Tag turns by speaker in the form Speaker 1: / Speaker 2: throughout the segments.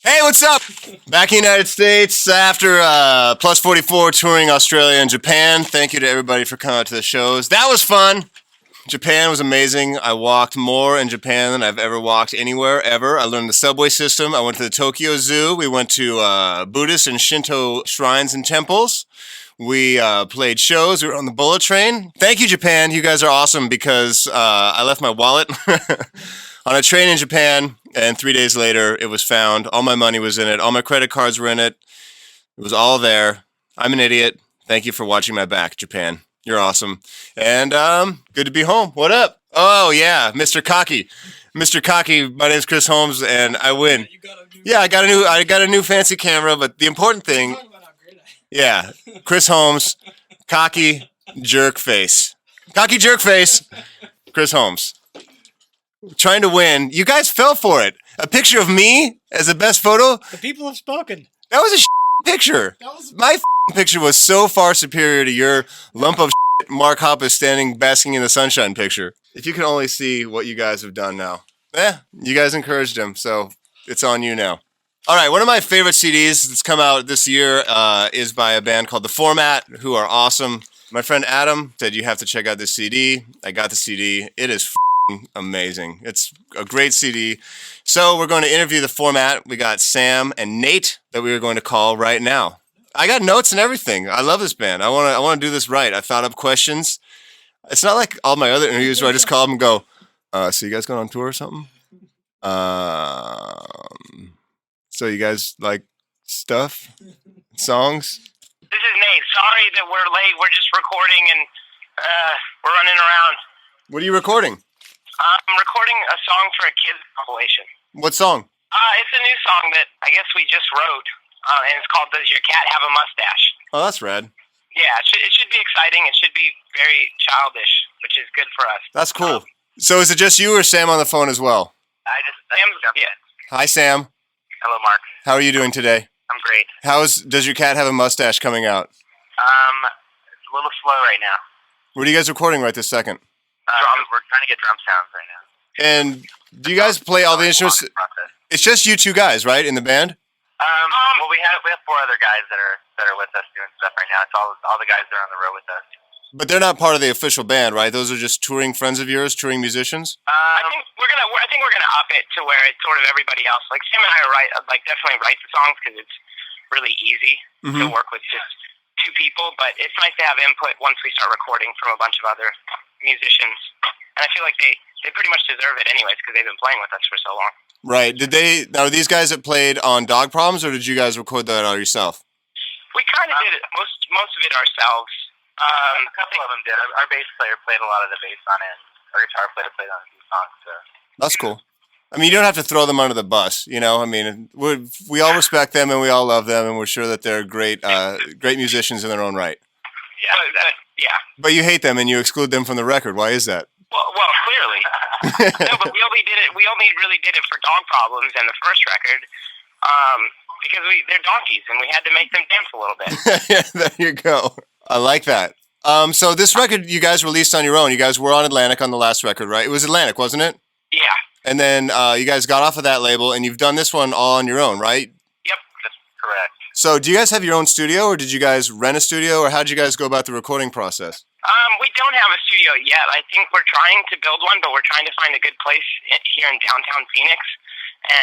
Speaker 1: Hey, what's up? Back in the United States after Plus 44 touring Australia and Japan. Thank you to everybody for coming out to the shows. That was fun. Japan was amazing. I walked more in Japan than I've ever walked anywhere, ever. I learned the subway system. I went to the Tokyo Zoo. We went to Buddhist and Shinto shrines and temples. We played shows. We were on the bullet train. Thank you, Japan. You guys are awesome because I left my wallet on a train in Japan, and 3 days later, it was found. All my money was in it. All my credit cards were in it. It was all there. I'm an idiot. Thank you for watching my back, Japan. You're awesome. And good to be home. What up? Oh, yeah, Mr. Cocky. Mr. Cocky, my name's Chris Holmes, and I win. Yeah, I got a new fancy camera, but the important thing... Yeah, Chris Holmes, cocky jerk face. Cocky jerk face, Chris Holmes. Trying to win. You guys fell for it. A picture of me as the best photo?
Speaker 2: The people have spoken.
Speaker 1: That was a picture. My picture was so far superior to your lump of Mark Hoppus standing basking in the sunshine picture. If you can only see what you guys have done now. You guys encouraged him, so it's on you now. All right, one of my favorite CDs that's come out this year is by a band called The Format, who are awesome. My friend Adam said you have to check out this CD. I got the CD. It is amazing. It's a great CD. So we're going to interview The Format. We got Sam and Nate that we are going to call right now. I got notes and everything. I love this band. I want to do this right. I thought up questions. It's not like all my other interviews where I just call them and go, so you guys going on tour or something? So you guys like stuff? Songs?
Speaker 3: This is Nate. Sorry that we're late. We're just recording and we're running around.
Speaker 1: What are you recording?
Speaker 3: I'm recording a song for a kids compilation.
Speaker 1: What song?
Speaker 3: It's a new song that I guess we just wrote, and it's called Does Your Cat Have a Mustache?
Speaker 1: Oh, that's rad.
Speaker 3: Yeah, it should be exciting. It should be very childish, which is good for us.
Speaker 1: That's cool. So is it just you or Sam on the phone as well?
Speaker 3: Yeah.
Speaker 1: Hi, Sam.
Speaker 3: Hello, Mark.
Speaker 1: How are you doing today?
Speaker 3: I'm great.
Speaker 1: Does Your Cat Have a Mustache coming out?
Speaker 3: It's a little slow right now.
Speaker 1: What are you guys recording right this second?
Speaker 3: We're trying to get drum sounds right now.
Speaker 1: And do you guys play all the instruments? It's just you two guys, right, in the band?
Speaker 3: Well, we have 4 other guys that are with us doing stuff right now. It's all the guys that are on the road with us.
Speaker 1: But they're not part of the official band, right? Those are just touring friends of yours, touring musicians.
Speaker 3: I think we're gonna up it to where it's sort of everybody else. Like Sam and I definitely write the songs because it's really easy to work with just 2 people. But it's nice to have input once we start recording from a bunch of other musicians. And I feel like they pretty much deserve it anyways because they've been playing with us for so long.
Speaker 1: Right. Now, these guys that played on Dog Problems, or did you guys record that all yourself?
Speaker 3: We kind of did it, most of it ourselves. A couple of them did. Our bass player played a lot of the bass on it. Our guitar player played on a few songs. So.
Speaker 1: That's cool. I mean, you don't have to throw them under the bus, you know? I mean, we all respect them and we all love them and we're sure that they're great musicians in their own right.
Speaker 3: Yeah.
Speaker 1: But you hate them and you exclude them from the record. Why is that?
Speaker 3: Well, clearly. No, but we only really did it for Dog Problems and the first record because they're donkeys and we had to make them dance a little bit.
Speaker 1: Yeah, there you go. I like that. So this record you guys released on your own. You guys were on Atlantic on the last record, right? It was Atlantic, wasn't it?
Speaker 3: Yeah.
Speaker 1: And then you guys got off of that label, and you've done this one all on your own, right?
Speaker 3: Yep, that's correct.
Speaker 1: So do you guys have your own studio, or did you guys rent a studio, or how did you guys go about the recording process?
Speaker 3: We don't have a studio yet. I think we're trying to build one, but we're trying to find a good place here in downtown Phoenix.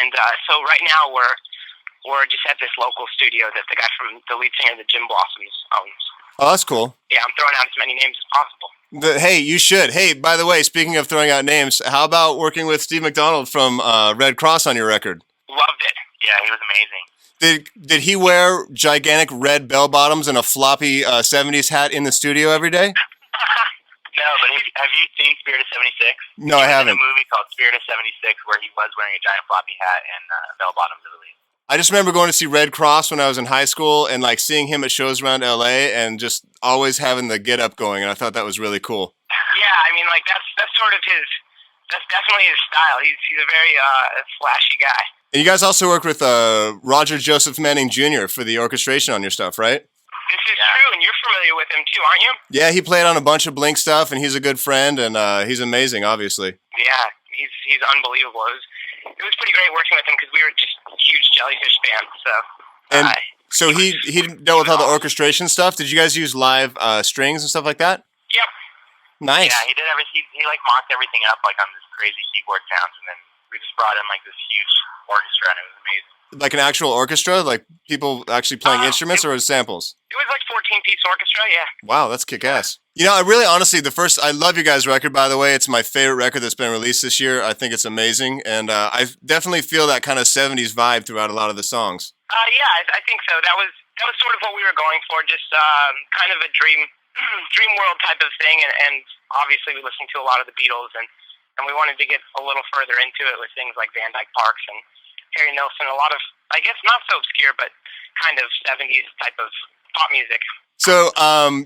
Speaker 3: And so right now we're just at this local studio that the guy from the lead singer of the Jim Blossoms owns.
Speaker 1: Oh, that's cool.
Speaker 3: Yeah, I'm throwing out as many names as possible.
Speaker 1: Hey, you should. Hey, by the way, speaking of throwing out names, how about working with Steve McDonald from Red Cross on your record?
Speaker 3: Loved it. Yeah, he was amazing.
Speaker 1: Did he wear gigantic red bell bottoms and a floppy 70s hat in the studio every day?
Speaker 3: No, but have you seen Spirit of 76?
Speaker 1: No, I haven't.
Speaker 3: There's a movie called Spirit of 76 where he was wearing a giant floppy hat and bell bottoms, I believe.
Speaker 1: I just remember going to see Red Cross when I was in high school and like seeing him at shows around LA and just always having the get up going, and I thought that was really cool.
Speaker 3: Yeah, I mean, like that's sort of that's definitely his style. He's a very flashy guy.
Speaker 1: And you guys also work with Roger Joseph Manning Jr. for the orchestration on your stuff, right?
Speaker 3: This is true, and you're familiar with him too, aren't you?
Speaker 1: Yeah, he played on a bunch of Blink stuff, and he's a good friend, and he's amazing, obviously.
Speaker 3: Yeah, he's unbelievable. It was pretty great working with him because we were just huge Jellyfish fan. So.
Speaker 1: And so he dealt with all the orchestration stuff. Did you guys use live strings and stuff like that?
Speaker 3: Yep.
Speaker 1: Nice.
Speaker 2: Yeah, he did everything. He like mocked everything up like on this crazy keyboard sounds, and then we just brought in like this huge orchestra, and it was amazing.
Speaker 1: Like an actual orchestra, like people actually playing instruments, or samples?
Speaker 3: It was like 14-piece orchestra. Yeah.
Speaker 1: Wow, that's kick-ass. You know, I really, honestly, I love your guys' record, by the way. It's my favorite record that's been released this year. I think it's amazing, and I definitely feel that kind of 70s vibe throughout a lot of the songs.
Speaker 3: Yeah, I think so. That was sort of what we were going for, just kind of a dream world type of thing, and obviously we listened to a lot of the Beatles, and we wanted to get a little further into it with things like Van Dyke Parks and Harry Nilsson, a lot of, I guess, not so obscure, but kind of 70s type of pop music.
Speaker 1: So,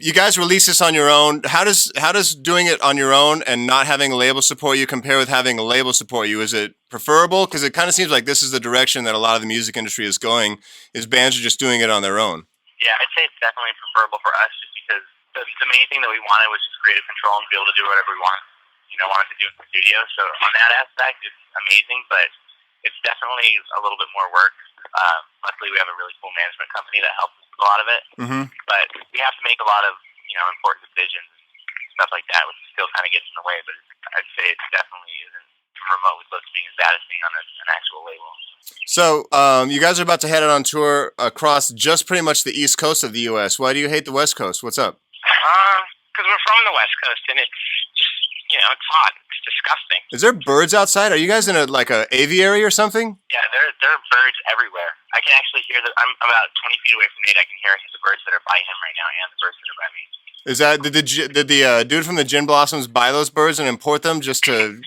Speaker 1: you guys release this on your own. How does doing it on your own and not having a label support you compare with having a label support you? Is it preferable? Because it kind of seems like this is the direction that a lot of the music industry is going, is bands are just doing it on their own.
Speaker 2: Yeah, I'd say it's definitely preferable for us just because the main thing that we wanted was just creative control and be able to do whatever we wanted to do in the studio. So on that aspect, it's amazing, but it's definitely a little bit more work. Luckily, we have a really cool management company that helps us with a lot of it.
Speaker 1: Mm-hmm.
Speaker 2: But we have to make a lot of important decisions and stuff like that, which still kind of gets in the way. But I'd say it definitely isn't remotely close to being as bad as being on an actual label.
Speaker 1: So you guys are about to head out on tour across just pretty much the East Coast of the U.S. Why do you hate the West Coast? What's up?
Speaker 3: Because we're from the West Coast, and it's just it's hot. It's disgusting.
Speaker 1: Is there birds outside? Are you guys in a aviary or something?
Speaker 2: Yeah, there are birds everywhere. I can actually hear that. I'm about 20 feet away from Nate. I can hear the birds that are by him right now and the birds that are by me.
Speaker 1: Is that did the dude from the Gin Blossoms buy those birds and import them just to?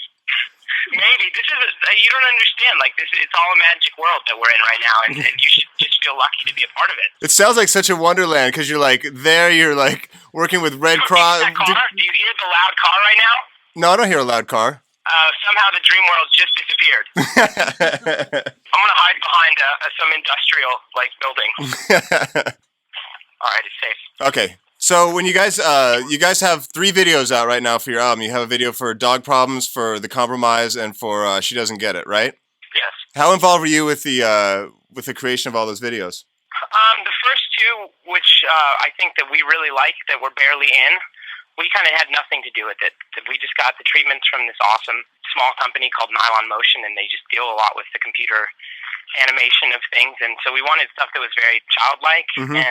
Speaker 3: Maybe this is you don't understand. Like this, it's all a magic world that we're in right now, and you should just feel lucky to be a part of it.
Speaker 1: It sounds like such a wonderland because you're working with Red Cross.
Speaker 3: Do you hear the loud car right now?
Speaker 1: No, I don't hear a loud car.
Speaker 3: Somehow the dream world just disappeared. I'm gonna hide behind some industrial building. All right, it's safe.
Speaker 1: Okay. So when you guys have 3 videos out right now for your album. You have a video for Dog Problems, for The Compromise, and for She Doesn't Get It, right?
Speaker 3: Yes.
Speaker 1: How involved were you with the creation of all those videos?
Speaker 3: The first 2, which I think that we really like, that we're barely in, we kind of had nothing to do with it. We just got the treatments from this awesome small company called Nylon Motion, and they just deal a lot with the computer animation of things. And so we wanted stuff that was very childlike,
Speaker 1: mm-hmm.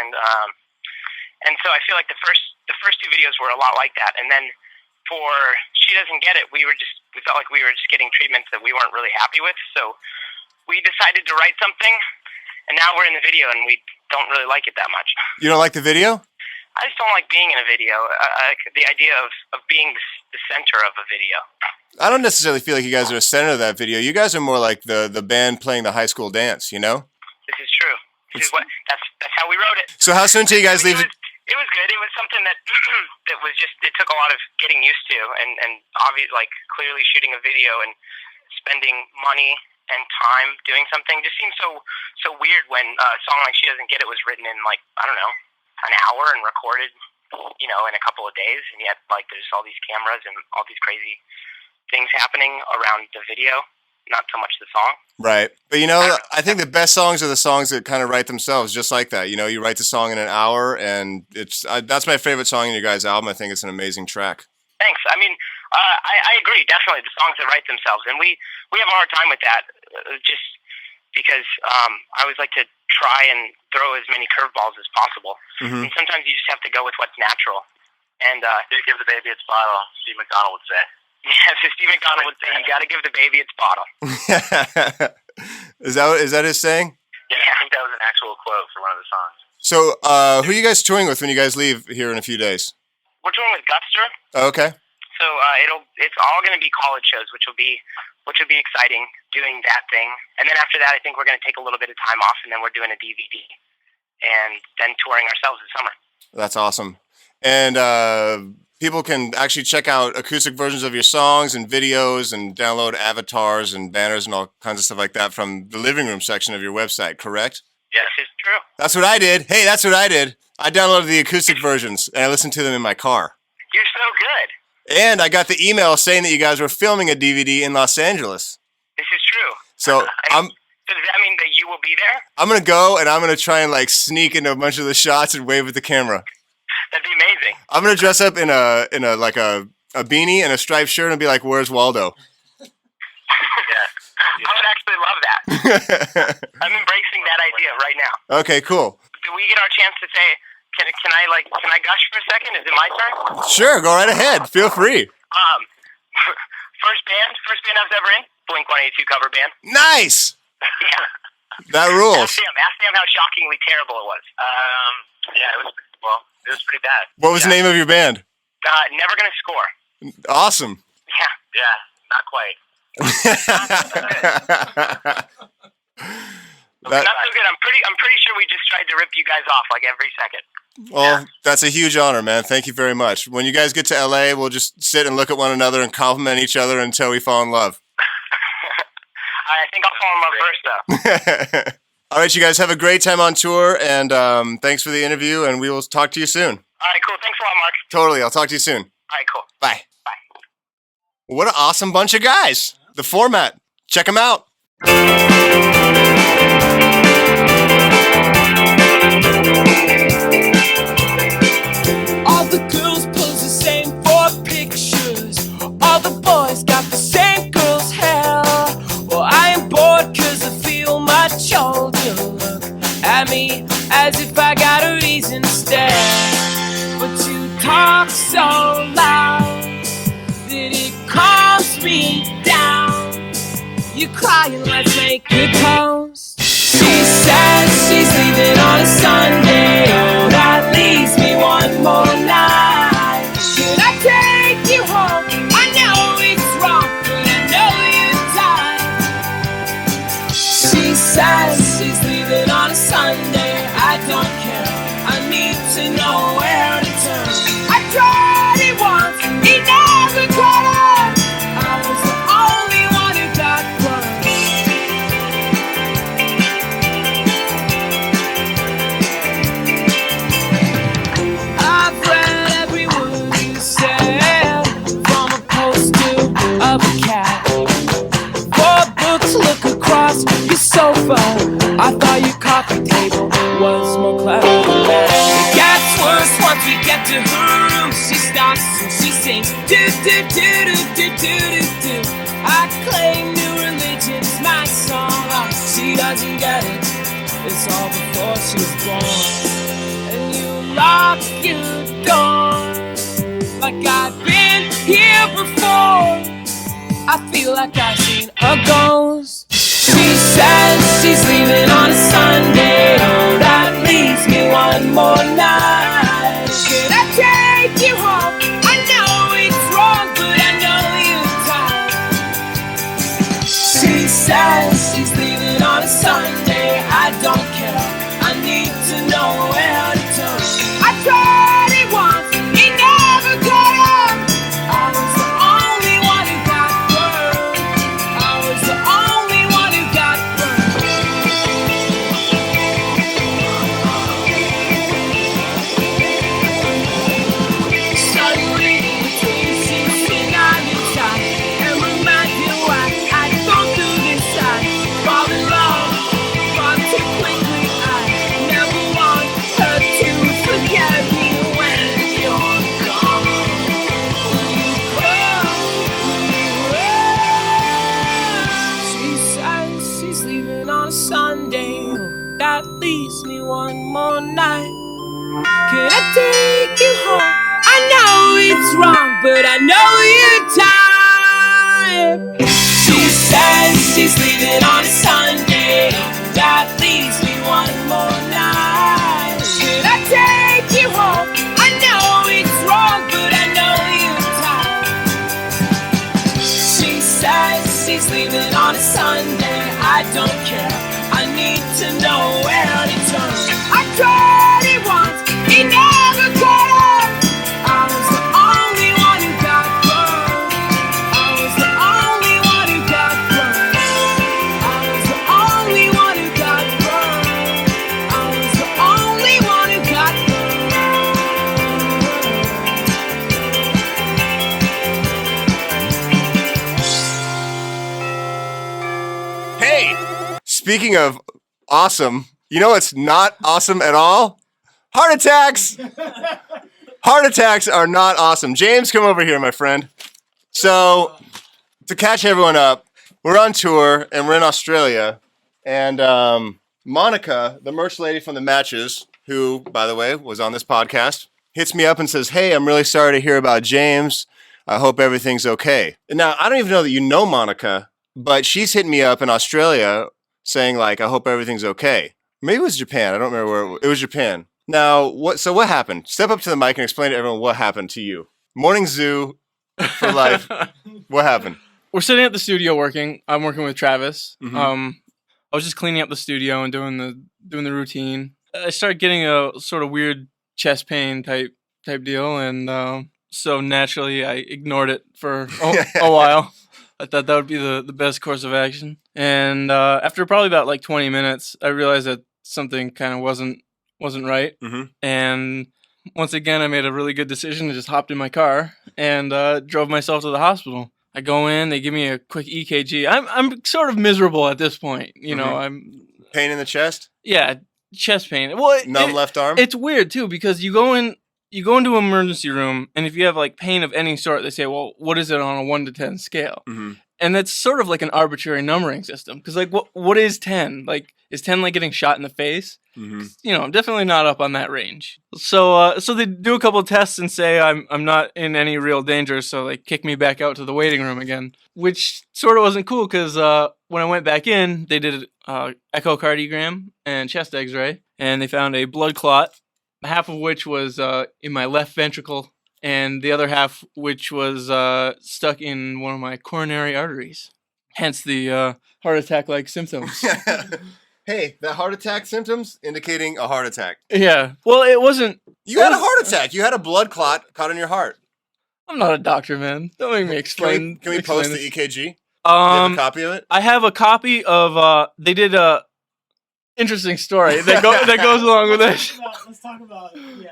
Speaker 3: And so I feel like the first 2 videos were a lot like that. And then for She Doesn't Get It, we felt like we were just getting treatments that we weren't really happy with. So we decided to write something, and now we're in the video, and we don't really like it that much.
Speaker 1: You don't like the video?
Speaker 3: I just don't like being in a video. The idea of being the center of a video.
Speaker 1: I don't necessarily feel like you guys are the center of that video. You guys are more like the band playing the high school dance, you know?
Speaker 3: This is true. That's how we wrote it.
Speaker 1: So how soon till you guys leave?
Speaker 3: It was good. It was something that was just, it took a lot of getting used to, and obviously, clearly shooting a video and spending money and time doing something just seems so weird when a song like She Doesn't Get It was written in I don't know, an hour and recorded in a couple of days, and yet there's all these cameras and all these crazy things happening around the video, not so much the song.
Speaker 1: Right. But I think the best songs are the songs that kind of write themselves just like that. You write the song in an hour, and that's my favorite song in your guys' album. I think it's an amazing track.
Speaker 3: Thanks. I mean, I agree, definitely, the songs that write themselves, and we have a hard time with that, just because I always like to try and throw as many curveballs as possible.
Speaker 1: Mm-hmm.
Speaker 3: And sometimes you just have to go with what's natural. And
Speaker 2: give the baby its bottle, Steve McDonald would say.
Speaker 3: Yeah, so Steve McDonald would say, you got to give the baby its bottle.
Speaker 1: Is that his saying?
Speaker 2: Yeah, I think that was an actual quote for one of the songs.
Speaker 1: So, who are you guys touring with when you guys leave here in a few days?
Speaker 3: We're touring with Gutster.
Speaker 1: Oh, okay.
Speaker 3: So it's all going to be college shows, which will be exciting, doing that thing. And then after that, I think we're going to take a little bit of time off, and then we're doing a DVD, and then touring ourselves this summer.
Speaker 1: That's awesome. And people can actually check out acoustic versions of your songs and videos and download avatars and banners and all kinds of stuff like that from the living room section of your website, correct?
Speaker 3: Yes, it's true.
Speaker 1: That's what I did. Hey, that's what I did. I downloaded the acoustic versions, and I listened to them in my car.
Speaker 3: You're so good.
Speaker 1: And I got the email saying that you guys were filming a DVD in Los Angeles.
Speaker 3: This is true.
Speaker 1: So
Speaker 3: does that mean that you will be there?
Speaker 1: I'm gonna go and I'm gonna try and like sneak into a bunch of the shots and wave at the camera.
Speaker 3: That'd be amazing.
Speaker 1: I'm gonna dress up in a like a beanie and a striped shirt and be like, "Where's Waldo?"
Speaker 3: I would actually love that. I'm embracing that idea right now.
Speaker 1: Okay, cool.
Speaker 3: Do we get our chance to say, can I gush for a second? Is it my turn?
Speaker 1: Sure, go right ahead. Feel free.
Speaker 3: First band I was ever in, Blink-182 cover band.
Speaker 1: Nice.
Speaker 3: Yeah.
Speaker 1: That rules.
Speaker 3: Ask them how shockingly terrible it was.
Speaker 2: Yeah, it was pretty bad.
Speaker 1: What was the name of your band?
Speaker 3: Never Gonna Score.
Speaker 1: Awesome.
Speaker 2: Yeah, not quite.
Speaker 3: Not so good. I'm pretty sure we just tried to rip you guys off like every second.
Speaker 1: Well, that's a huge honor, man. Thank you very much. When you guys get to LA, we'll just sit and look at one another and compliment each other until we fall in love.
Speaker 3: I think I'll fall in love first, though.
Speaker 1: All right, you guys have a great time on tour, and thanks for the interview, and we will talk to you soon.
Speaker 3: All right, cool. Thanks a lot, Mark.
Speaker 1: Totally. I'll talk to you soon.
Speaker 3: All right, cool.
Speaker 1: Bye.
Speaker 3: Bye.
Speaker 1: What an awesome bunch of guys. The format. Check them out.
Speaker 4: All the girls pose the same for pictures. All the boys got the same girl's hair. Well, I am bored cause I feel much older. Look at me as if I got a reason to stare. But you talk so loud that it calms me down. You're crying, let's make a toast. She says she's leaving on a Sunday. Oh, that leaves me one more night. Should I take you home? I know it's wrong, but I know you're tired. She says she's leaving on a Sunday. I don't care, I need to know where to turn. I tried it once, it never caught on. I was the only one who got burned. I've read every word you said, from a poster of a cat. 4 books look across your sofa. I thought your coffee table was more clever than that. It gets worse once we get to her room. She stops and she sings do do do do do do do do. I claim new religion's my song. She doesn't get it. It's all before she was born. And you lock your door like I've been here before. I feel like I've seen a ghost. She says she's leaving on a Sunday. Oh, that leaves me one more night. Should I take you home? I know it's wrong, but I know you're tired. She says she's leaving on a Sunday. I don't care, I need to know where to turn. I tried it once, it never caught on. I was the only one who got burned. I was the only one who got burned. Started reading between sheets and I'm inside, and remind you why I don't do this. I fall in love far too quickly. I never want her to forget me when you're gone. Will you come? Will you run? She says she's leaving on a Sunday. Oh, that leaves me one more night. Can I take you home? I know it's wrong, but I know you're tired. She says she's leaving on a Sunday. That leaves me one more night. Should I take you home? I know it's wrong, but I know you're tired. She says she's leaving on a Sunday. I don't care, I need to know where to turn. I tried it once, it never caught on. I was the only one who got burned. I was the only one who got burned. I was the only one who got burned. I was the only one who got
Speaker 1: Hey, speaking of awesome, you know what's not awesome at all? Heart attacks! Heart attacks are not awesome. James, come over here, my friend. So, to catch everyone up, we're on tour and we're in Australia. And Monica, the merch lady from the matches, who, by the way, was on this podcast, hits me up and says, hey, I'm really sorry to hear about James. I hope everything's okay. And now, I don't even know that you know Monica, but she's hitting me up in Australia saying, like, I hope everything's okay. Maybe it was Japan. I don't remember where it was Japan. Now, what happened? Step up to the mic and explain to everyone what happened to you. Morning Zoo for life. What happened?
Speaker 5: We're sitting at the studio working. I'm working with Travis.
Speaker 1: Mm-hmm.
Speaker 5: I was just cleaning up the studio and doing the routine. I started getting a sort of weird chest pain type deal, and so naturally I ignored it for a while. I thought that would be the best course of action. And after probably about like 20 minutes, I realized that something kind of wasn't right.
Speaker 1: Mm-hmm.
Speaker 5: And once again, I made a really good decision and just hopped in my car and drove myself to the hospital. I go in, they give me a quick EKG. I'm sort of miserable at this point. You know, I'm
Speaker 1: Pain in the chest?
Speaker 5: Yeah, chest pain. Well,
Speaker 1: Numb left arm?
Speaker 5: It's weird too because you go into an emergency room, and if you have like pain of any sort, they say, well, what is it on a 1 to 10 scale?
Speaker 1: Mm-hmm.
Speaker 5: And that's sort of like an arbitrary numbering system. Because like, what is 10? Like, is 10 like getting shot in the face?
Speaker 1: Mm-hmm.
Speaker 5: You know, I'm definitely not up on that range. So they do a couple of tests and say I'm not in any real danger. So they kick me back out to the waiting room again, which sort of wasn't cool because when I went back in, they did echocardiogram and chest X-ray, and they found a blood clot, half of which was in my left ventricle, and the other half which was stuck in one of my coronary arteries. Hence the heart attack-like symptoms.
Speaker 1: Hey, the heart attack symptoms indicating a heart attack.
Speaker 5: Yeah. Well, it wasn't...
Speaker 1: You had a heart attack. You had a blood clot caught in your heart.
Speaker 5: I'm not a doctor, man. Don't make me explain.
Speaker 1: Can we post the EKG? Do you
Speaker 5: have
Speaker 1: have a copy of it?
Speaker 5: I have a copy of... they did a interesting story that goes along with this.
Speaker 6: Let's talk about yeah.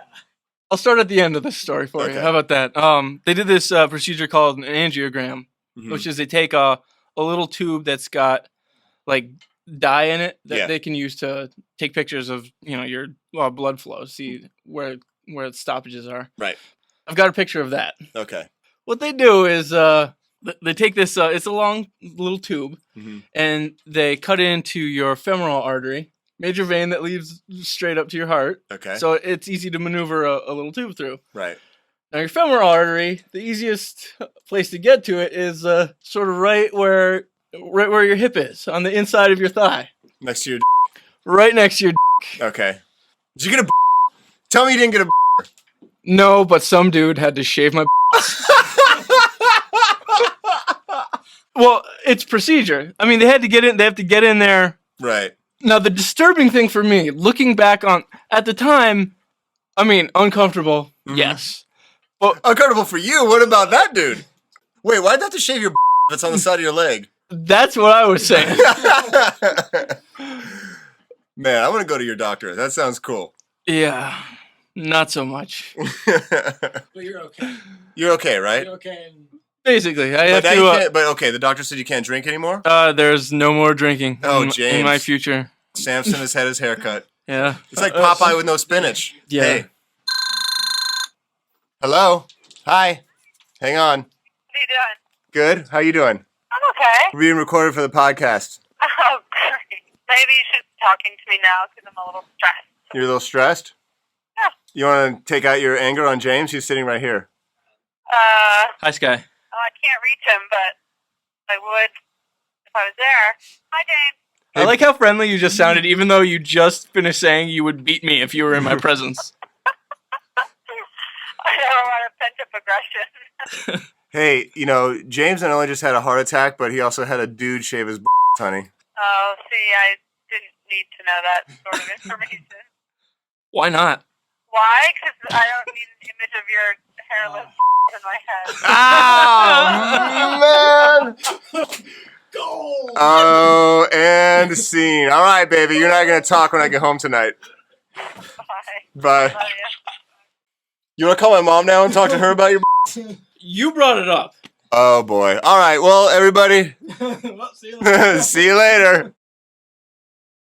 Speaker 5: I'll start at the end of this story for you. How about that? They did this procedure called an angiogram, which is they take a little tube that's got like dye in it that they can use to take pictures of your blood flow, see where the stoppages are.
Speaker 1: Right.
Speaker 5: I've got a picture of that.
Speaker 1: Okay.
Speaker 5: What they do is they take this. It's a long little tube, and they cut it into your femoral artery, major vein that leads straight up to your heart.
Speaker 1: Okay.
Speaker 5: So it's easy to maneuver a little tube through.
Speaker 1: Right.
Speaker 5: Now your femoral artery, the easiest place to get to it is sort of right where your hip is, on the inside of your thigh.
Speaker 1: Next to your
Speaker 5: Right next to your
Speaker 1: Okay. Did you get a Tell me you didn't get a
Speaker 5: No, but some dude had to shave my Well, it's procedure. I mean, they have to get in there.
Speaker 1: Right.
Speaker 5: Now, the disturbing thing for me, looking back on, at the time, I mean, uncomfortable, yes.
Speaker 1: Well, uncomfortable for you? What about that dude? Wait, why'd you have to shave your if it's on the side of your leg?
Speaker 5: That's what I was saying.
Speaker 1: Man, I want to go to your doctor. That sounds cool.
Speaker 5: Yeah, not so much.
Speaker 6: But you're okay.
Speaker 1: You're okay, right?
Speaker 6: You're okay. And
Speaker 5: Basically, I have
Speaker 1: But,
Speaker 5: to...
Speaker 1: but okay, the doctor said you can't drink anymore?
Speaker 5: There's no more drinking
Speaker 1: James.
Speaker 5: in my future.
Speaker 1: Samson has had his haircut.
Speaker 5: Yeah.
Speaker 1: It's like Popeye with no spinach.
Speaker 5: Yeah.
Speaker 1: Hey. Hello? Hi. Hang on.
Speaker 3: What are you doing?
Speaker 1: Good. How you doing?
Speaker 3: I'm okay.
Speaker 1: We're being recorded for the podcast.
Speaker 3: Oh, great. Maybe you should be talking to me now because I'm a little stressed.
Speaker 1: You're a little stressed?
Speaker 3: Yeah.
Speaker 1: You want to take out your anger on James? He's sitting right here.
Speaker 5: Hi, Sky.
Speaker 3: I can't reach him, but I would if I was there. Hi, James.
Speaker 5: I like how friendly you just sounded, even though you just finished saying you would beat me if you were in my presence.
Speaker 3: I never want to pent up aggression.
Speaker 1: Hey, James not only just had a heart attack, but he also had a dude shave his honey.
Speaker 3: Oh, see, I didn't need to know that sort of information.
Speaker 5: Why not?
Speaker 3: Why? Because I don't need an image of your hairless in my head.
Speaker 1: Oh, man! Oh, and scene. All right, baby, you're not going to talk when I get home tonight.
Speaker 3: Bye.
Speaker 1: Bye.
Speaker 3: Love you.
Speaker 1: You want to call my mom now and talk to her about your
Speaker 5: You brought it up.
Speaker 1: Oh, boy. All right, well, everybody,
Speaker 6: well, see you later.
Speaker 1: see you later.